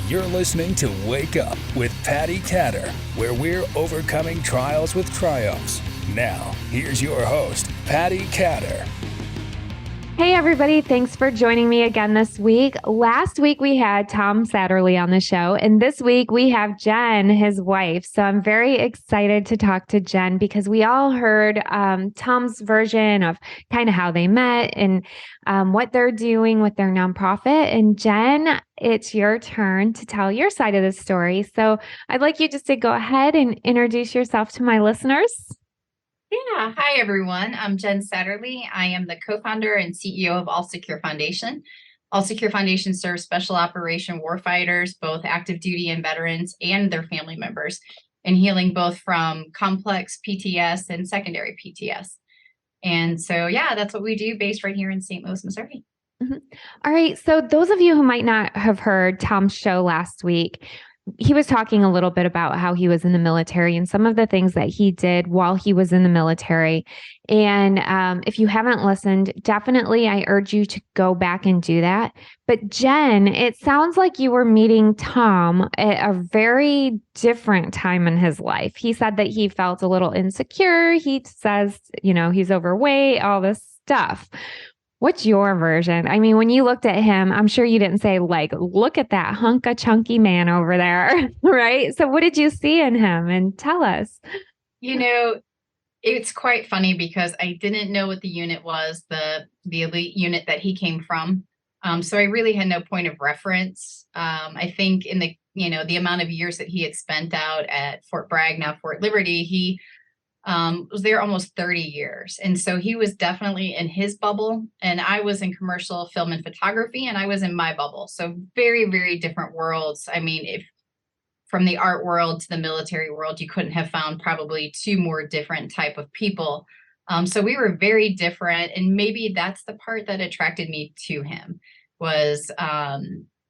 You're listening to Wake Up with Patti Katter, where we're overcoming trials with triumphs. Now, here's your host, Patti Katter. Hey, everybody. Thanks for joining me again this week. Last week, we had Jen Satterly on the show, and this week we have Jen, his wife. So I'm very excited to talk to Jen because we all heard Tom's version of kind of how they met and what they're doing with their nonprofit. And Jen, it's your turn to tell your side of the story. So I'd like you just to go ahead and introduce yourself to my listeners. Yeah. Hi, everyone. I'm Jen Satterly. I am the co-founder and CEO of All Secure Foundation. All Secure Foundation serves special operation warfighters, both active duty and veterans, and their family members, in healing both from complex PTS and secondary PTS. And so, yeah, that's what we do based right here in St. Louis, Missouri. Mm-hmm. All right. So those of you who might not have heard Tom's show last week, he was talking a little bit about how he was in the military and some of the things that he did while he was in the military. And if you haven't listened, definitely I urge you to go back and do that. But Jen, it sounds like you were meeting Tom at a very different time in his life. He said that he felt a little insecure. He says, he's overweight, all this stuff. What's your version? I mean, when you looked at him, I'm sure you didn't say, look at that hunk of chunky man over there, right? So what did you see in him? And tell us. It's quite funny because I didn't know what the unit was, the elite unit that he came from. So I really had no point of reference. I think in the amount of years that he had spent out at Fort Bragg, now Fort Liberty, he was there almost 30 years. And so he was definitely in his bubble, and I was in commercial film and photography, and I was in my bubble. So very, very different worlds. I mean, if from the art world to the military world, you couldn't have found probably two more different type of people. So we were very different. And maybe that's the part that attracted me to him was,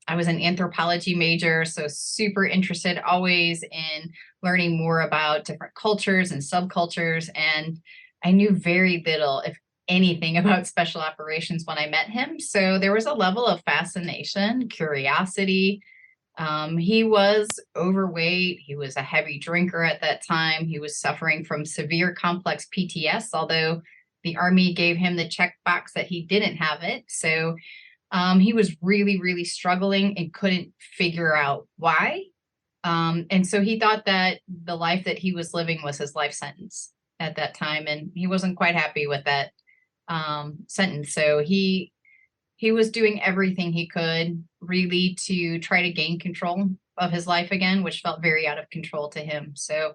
I was an anthropology major, so super interested always in learning more about different cultures and subcultures. And I knew very little, if anything, about special operations when I met him. So there was a level of fascination, curiosity. He was overweight. He was a heavy drinker at that time. He was suffering from severe complex PTS, although the Army gave him the checkbox that he didn't have it. So he was really, really struggling and couldn't figure out why. And so he thought that the life that he was living was his life sentence at that time. And he wasn't quite happy with that sentence. So he was doing everything he could really to try to gain control of his life again, which felt very out of control to him. So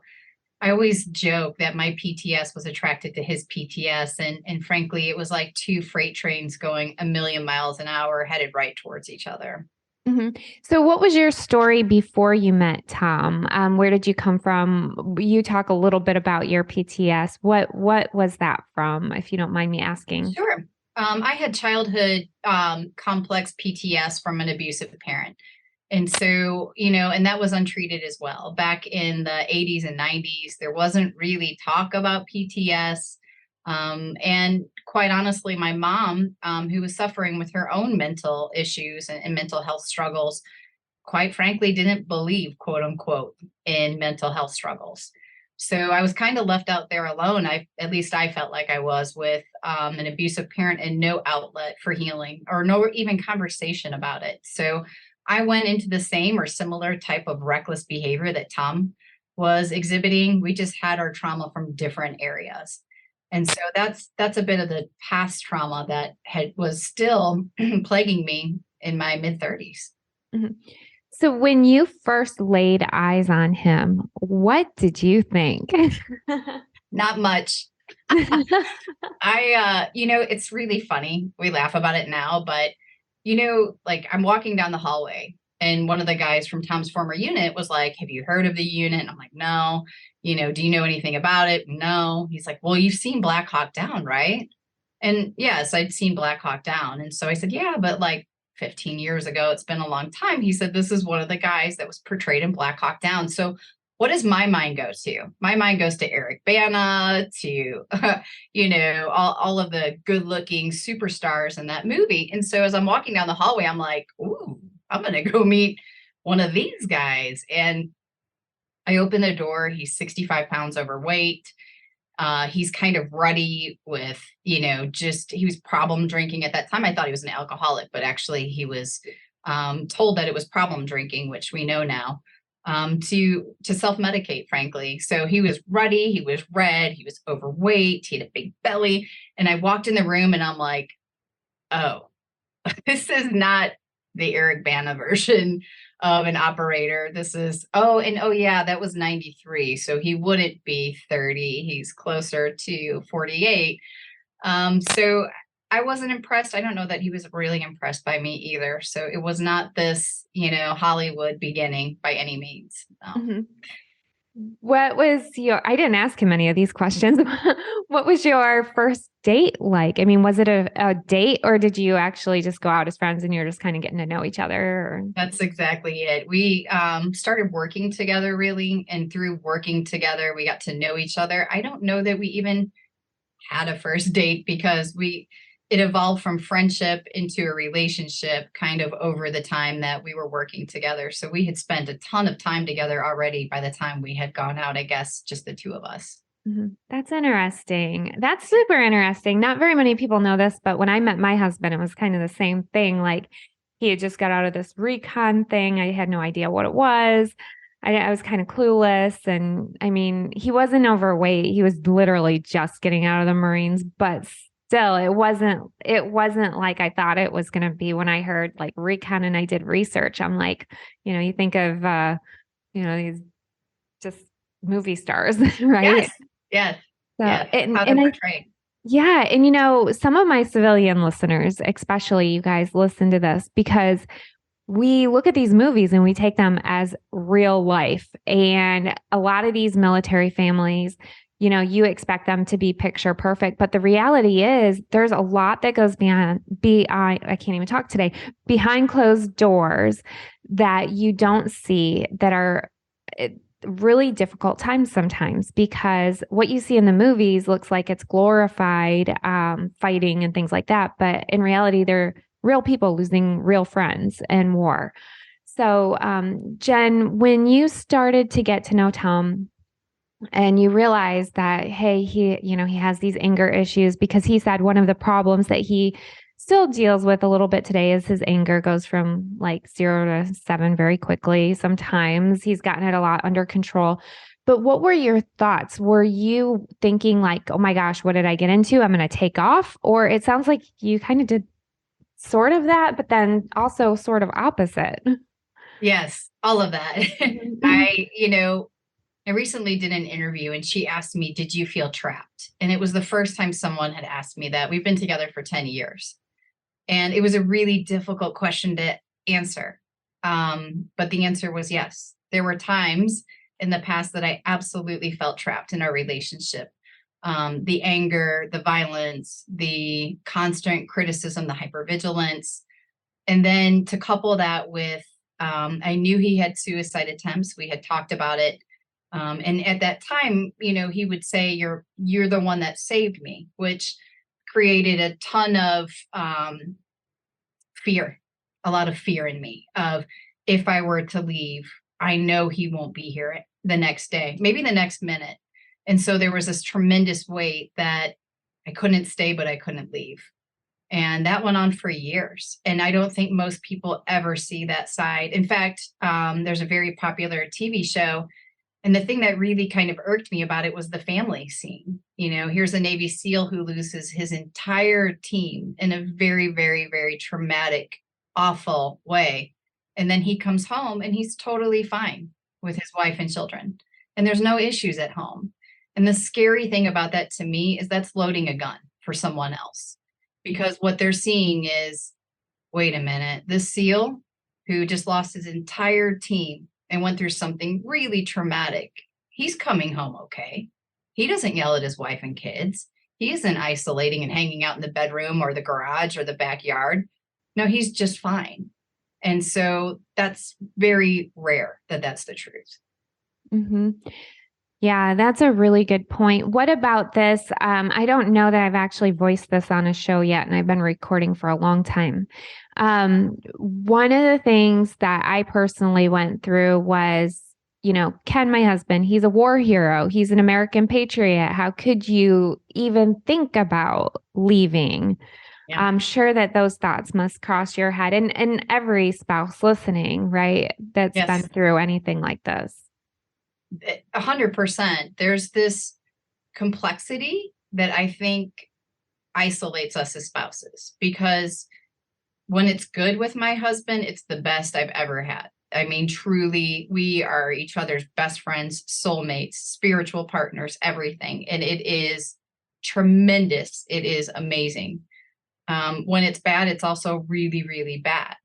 I always joke that my PTS was attracted to his PTS. And frankly, it was like two freight trains going a million miles an hour headed right towards each other. Mm-hmm. So what was your story before you met Tom? Where did you come from? You talk a little bit about your PTS. What was that from, if you don't mind me asking? Sure. I had childhood complex PTS from an abusive parent. And so, and that was untreated as well. Back in the 80s and 90s, there wasn't really talk about PTS. And quite honestly, my mom, who was suffering with her own mental issues and mental health struggles, quite frankly, didn't believe, quote unquote, in mental health struggles. So I was kind of left out there alone. At least I felt like I was, with an abusive parent and no outlet for healing or no even conversation about it. So I went into the same or similar type of reckless behavior that Tom was exhibiting. We just had our trauma from different areas. And so that's a bit of the past trauma that was still plaguing me in my mid-30s. Mm-hmm. So when you first laid eyes on him, what did you think? Not much. It's really funny. We laugh about it now, but I'm walking down the hallway and one of the guys from Tom's former unit was like, "Have you heard of the unit?" And I'm like, "No." Do you know anything about it? No. He's like, "Well, you've seen Black Hawk Down, right?" And yes, I'd seen Black Hawk Down. And so I said, "Yeah, but 15 years ago, it's been a long time." He said, "This is one of the guys that was portrayed in Black Hawk Down." So what does my mind go to? My mind goes to Eric Bana, to, all of the good looking superstars in that movie. And so as I'm walking down the hallway, I'm like, ooh, I'm going to go meet one of these guys. And I open the door. He's 65 pounds overweight. He's kind of ruddy with, he was problem drinking at that time. I thought he was an alcoholic, but actually he was told that it was problem drinking, which we know now, to self-medicate, frankly. So he was ruddy, he was red, he was overweight, he had a big belly. And I walked in the room and I'm like, oh, this is not the Eric Bana version of an operator. This is, oh yeah, that was 93. So he wouldn't be 30. He's closer to 48. So I wasn't impressed. I don't know that he was really impressed by me either. So it was not this, Hollywood beginning by any means. Mm-hmm. What was I didn't ask him any of these questions. What was your first date like? I mean, was it a date, or did you actually just go out as friends and you're just kind of getting to know each other? Or? That's exactly it. We started working together, really. And through working together, we got to know each other. I don't know that we even had a first date, because it evolved from friendship into a relationship kind of over the time that we were working together. So we had spent a ton of time together already by the time we had gone out, I guess, just the two of us. Mm-hmm. That's interesting. That's super interesting. Not very many people know this, but when I met my husband, it was kind of the same thing. Like, he had just got out of this recon thing. I had no idea what it was. I was kind of clueless. And I mean, he wasn't overweight. He was literally just getting out of the Marines, but still, it wasn't like I thought it was going to be. When I heard like recon and I did research, I'm like, you think of, these just movie stars, right? Yes. So, yeah. and How they're portrayed. Yeah. And, some of my civilian listeners, especially you guys, listen to this because we look at these movies and we take them as real life. And a lot of these military families, you expect them to be picture perfect, but the reality is there's a lot that goes beyond, I can't even talk today, behind closed doors that you don't see, that are really difficult times sometimes, because what you see in the movies looks like it's glorified fighting and things like that. But in reality, they're real people losing real friends in war. So, Jen, when you started to get to know Tom and you realized that, hey, he has these anger issues, because he said one of the problems that he still deals with a little bit today is his anger goes from like 0 to 7 very quickly. Sometimes he's gotten it a lot under control. But what were your thoughts? Were you thinking like, oh my gosh, what did I get into? I'm going to take off? Or it sounds like you kind of did sort of that, but then also sort of opposite. Yes, all of that. I recently did an interview and she asked me, did you feel trapped? And it was the first time someone had asked me that. We've been together for 10 years. And it was a really difficult question to answer. But the answer was yes. There were times in the past that I absolutely felt trapped in our relationship. The anger, the violence, the constant criticism, the hypervigilance. And then to couple that with, I knew he had suicide attempts. We had talked about it. And at that time, he would say, you're the one that saved me, which created a ton of fear, a lot of fear in me of, if I were to leave, I know he won't be here the next day, maybe the next minute. And so there was this tremendous weight that I couldn't stay, but I couldn't leave. And that went on for years. And I don't think most people ever see that side. In fact, there's a very popular TV show. And the thing that really kind of irked me about it was the family scene. Here's a Navy SEAL who loses his entire team in a very, very, very traumatic, awful way. And then he comes home and he's totally fine with his wife and children. And there's no issues at home. And the scary thing about that to me is that's loading a gun for someone else. Because what they're seeing is, wait a minute, this SEAL who just lost his entire team and went through something really traumatic, he's coming home okay. He doesn't yell at his wife and kids. He isn't isolating and hanging out in the bedroom or the garage or the backyard. No, he's just fine. And so that's very rare that that's the truth. Mm-hmm. Yeah, that's a really good point. What about this? I don't know that I've actually voiced this on a show yet, and I've been recording for a long time. One of the things that I personally went through was, Ken, my husband, he's a war hero. He's an American patriot. How could you even think about leaving? Yeah. I'm sure that those thoughts must cross your head, and every spouse listening, right, that's been Yes, through anything like this. 100%. There's this complexity that I think isolates us as spouses, because when it's good with my husband, it's the best I've ever had. I mean, truly, we are each other's best friends, soulmates, spiritual partners, everything. And it is tremendous. It is amazing. When it's bad, it's also really, really bad.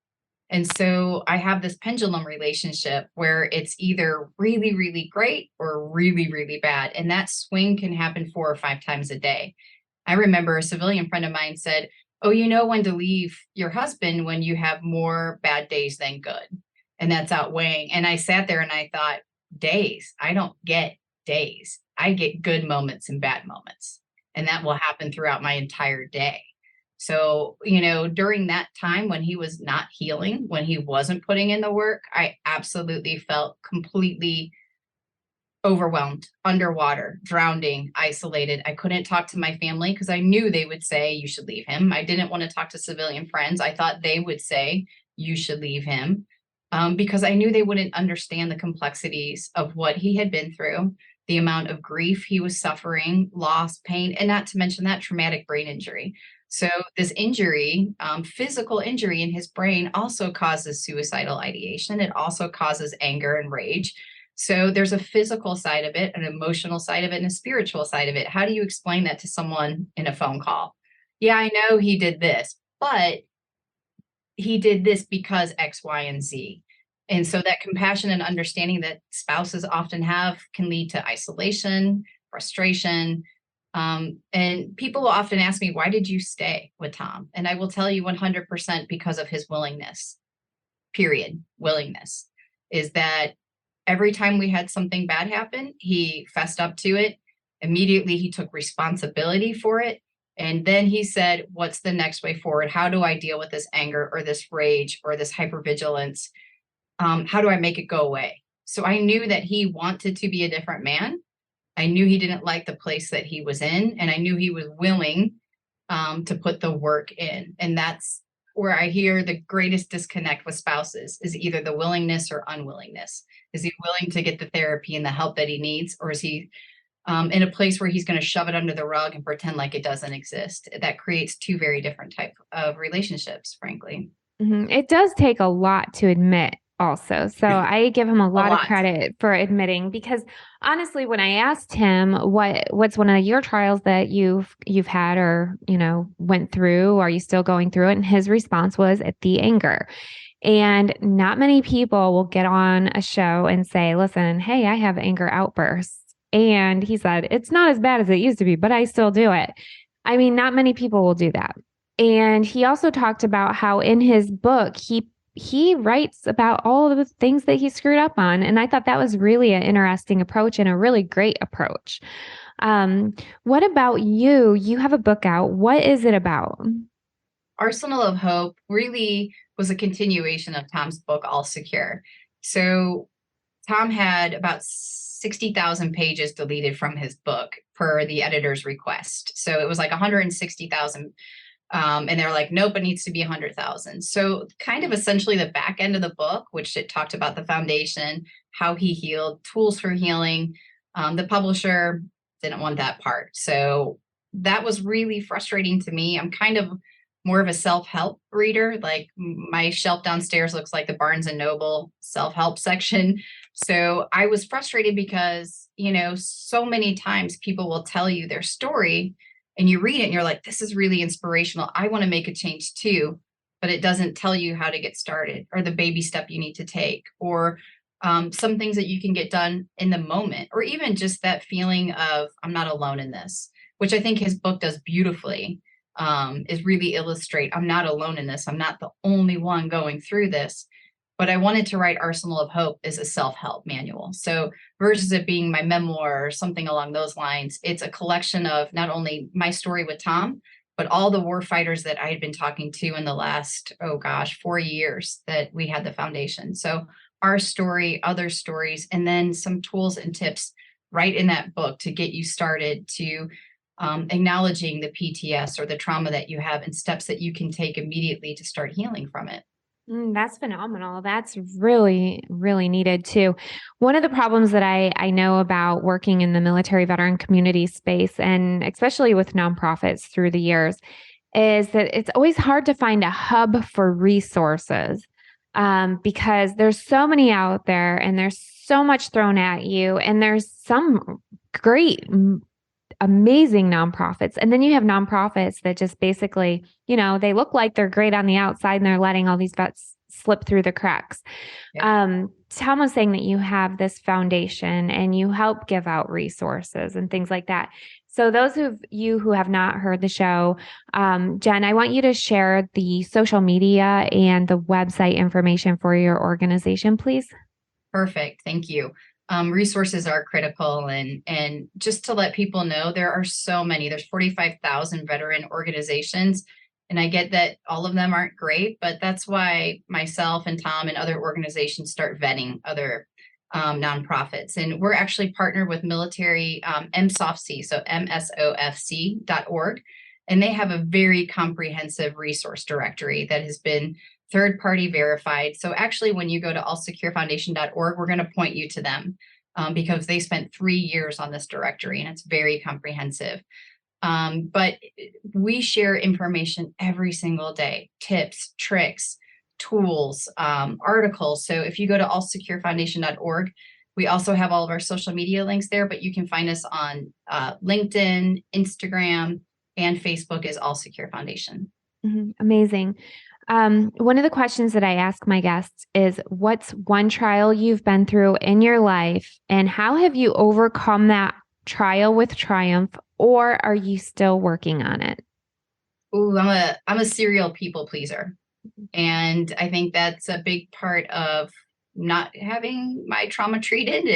And so I have this pendulum relationship where it's either really, really great or really, really bad. And that swing can happen 4 or 5 times a day. I remember a civilian friend of mine said, "Oh, you know when to leave your husband when you have more bad days than good." And that's outweighing. And I sat there and I thought, days, I don't get days. I get good moments and bad moments. And that will happen throughout my entire day. So, during that time when he was not healing, when he wasn't putting in the work, I absolutely felt completely overwhelmed, underwater, drowning, isolated. I couldn't talk to my family because I knew they would say, "You should leave him." I didn't want to talk to civilian friends. I thought they would say, "You should leave him," because I knew they wouldn't understand the complexities of what he had been through, the amount of grief he was suffering, loss, pain, and not to mention that traumatic brain injury. So this injury, physical injury in his brain, also causes suicidal ideation. It also causes anger and rage. So there's a physical side of it, an emotional side of it, and a spiritual side of it. How do you explain that to someone in a phone call? Yeah, I know he did this, but he did this because X, Y, and Z. And so that compassion and understanding that spouses often have can lead to isolation, frustration. And people will often ask me, "Why did you stay with Tom?" And I will tell you 100% because of his willingness, period. Willingness is that every time we had something bad happen, he fessed up to it. Immediately, he took responsibility for it. And then he said, "What's the next way forward? How do I deal with this anger or this rage or this hypervigilance? How do I make it go away?" So I knew that he wanted to be a different man. I knew he didn't like the place that he was in, and I knew he was willing to put the work in. And that's where I hear the greatest disconnect with spouses is either the willingness or unwillingness. Is he willing to get the therapy and the help that he needs, or is he in a place where he's going to shove it under the rug and pretend like it doesn't exist? That creates two very different type of relationships, frankly. It does take a lot to admit also. So I give him a lot of lot. credit for admitting, because honestly, when I asked him what's one of your trials that you've had or, went through, are you still going through it? And his response was at the anger. And not many people will get on a show and say, "Listen, hey, I have anger outbursts." And he said, "It's not as bad as it used to be, but I still do it." I mean, not many people will do that. And he also talked about how in his book, he writes about all of the things that he screwed up on. And I thought that was really an interesting approach and a really great approach. What about you? You have a book out. What is it about? Arsenal of Hope really was a continuation of Tom's book, All Secure. So Tom had about 60,000 pages deleted from his book per the editor's request. So it was like 160,000. And they're like, "Nope, it needs to be 100,000. So kind of essentially the back end of the book, which it talked about the foundation, how he healed, tools for healing. The publisher didn't want that part. So that was really frustrating to me. I'm kind of more of a self-help reader. Like my shelf downstairs looks like the Barnes and Noble self-help section. So I was frustrated because, so many times people will tell you their story and you read it and you're like, "This is really inspirational. I want to make a change too." But it doesn't tell you how to get started or the baby step you need to take, or some things that you can get done in the moment, or even just that feeling of, "I'm not alone in this," which I think his book does beautifully, is really illustrate, "I'm not alone in this. I'm not the only one going through this." but I wanted to write Arsenal of Hope as a self-help manual. So versus it being my memoir or something along those lines, it's a collection of not only my story with Tom, but all the warfighters that I had been talking to in the last, 4 years that we had the foundation. So our story, other stories, and then some tools and tips right in that book to get you started to acknowledging the PTS or the trauma that you have and steps that you can take immediately to start healing from it. That's phenomenal. That's really, really needed too. One of the problems that I know about working in the military veteran community space, and especially with nonprofits through the years, is that it's always hard to find a hub for resources because there's so many out there and there's so much thrown at you. And there's some great, amazing nonprofits. And then you have nonprofits that just basically, they look like they're great on the outside and they're letting all these vets slip through the cracks. Yeah. Tom was saying that you have this foundation and you help give out resources and things like that. So those of you who have not heard the show, Jen, I want you to share the social media and the website information for your organization, please. Perfect. Thank you. Resources are critical, and just to let people know, there are so many. There's 45,000 veteran organizations, and I get that all of them aren't great, but that's why myself and Tom and other organizations start vetting other nonprofits. And we're actually partnered with military MSOFC, so MSOFC.org, and they have a very comprehensive resource directory that has been third-party verified. So actually, when you go to allsecurefoundation.org, we're going to point you to them because they spent 3 years on this directory, and it's very comprehensive. But we share information every single day, tips, tricks, tools, articles. So if you go to allsecurefoundation.org, we also have all of our social media links there, but you can find us on LinkedIn, Instagram, and Facebook is All Secure Foundation. Mm-hmm. Amazing. One of the questions that I ask my guests is, what's one trial you've been through in your life, and how have you overcome that trial with triumph, or are you still working on it? Ooh, I'm a serial people pleaser. And I think that's a big part of not having my trauma treated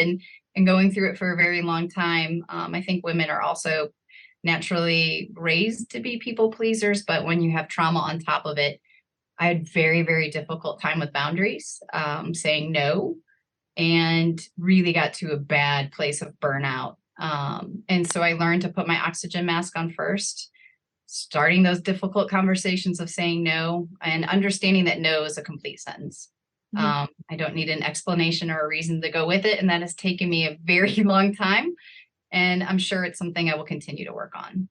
and going through it for a very long time. I think women are also naturally raised to be people pleasers, but when you have trauma on top of it, I had very, very difficult time with boundaries, saying no, and really got to a bad place of burnout. And so I learned to put my oxygen mask on first, starting those difficult conversations of saying no and understanding that no is a complete sentence. Mm-hmm. I don't need an explanation or a reason to go with it. And that has taken me a very long time. And I'm sure it's something I will continue to work on.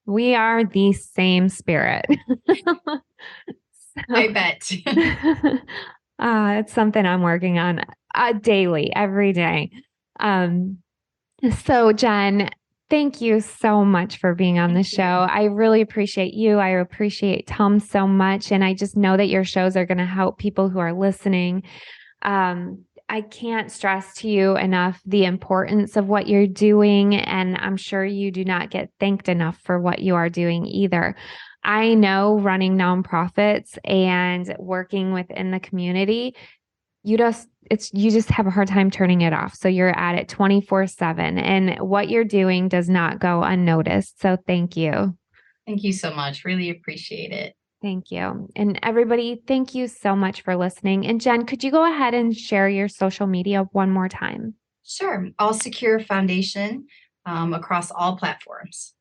We are the same spirit. I bet. It's something I'm working on daily, every day. So Jen, thank you so much for being on the show. I really appreciate you. I appreciate Tom so much. And I just know that your shows are going to help people who are listening. I can't stress to you enough the importance of what you're doing. And I'm sure you do not get thanked enough for what you are doing either. I know running nonprofits and working within the community, you just have a hard time turning it off. So you're at it 24/7, and what you're doing does not go unnoticed. So thank you. Thank you so much. Really appreciate it. Thank you. And everybody, thank you so much for listening. And Jen, could you go ahead and share your social media one more time? Sure. All Secure Foundation across all platforms.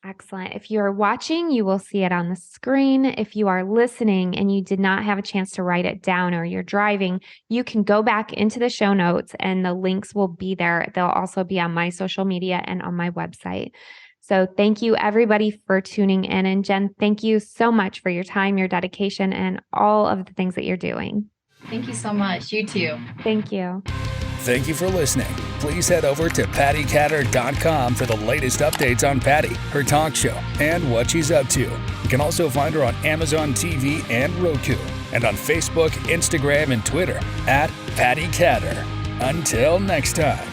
Excellent. If you are watching, you will see it on the screen. If you are listening and you did not have a chance to write it down or you're driving, you can go back into the show notes and the links will be there. They'll also be on my social media and on my website. So thank you everybody for tuning in. And Jen, thank you so much for your time, your dedication, and all of the things that you're doing. Thank you so much. You too. Thank you. Thank you for listening. Please head over to pattikatter.com for the latest updates on Patti, her talk show, and what she's up to. You can also find her on Amazon TV and Roku, and on Facebook, Instagram, and Twitter at Patti Katter. Until next time.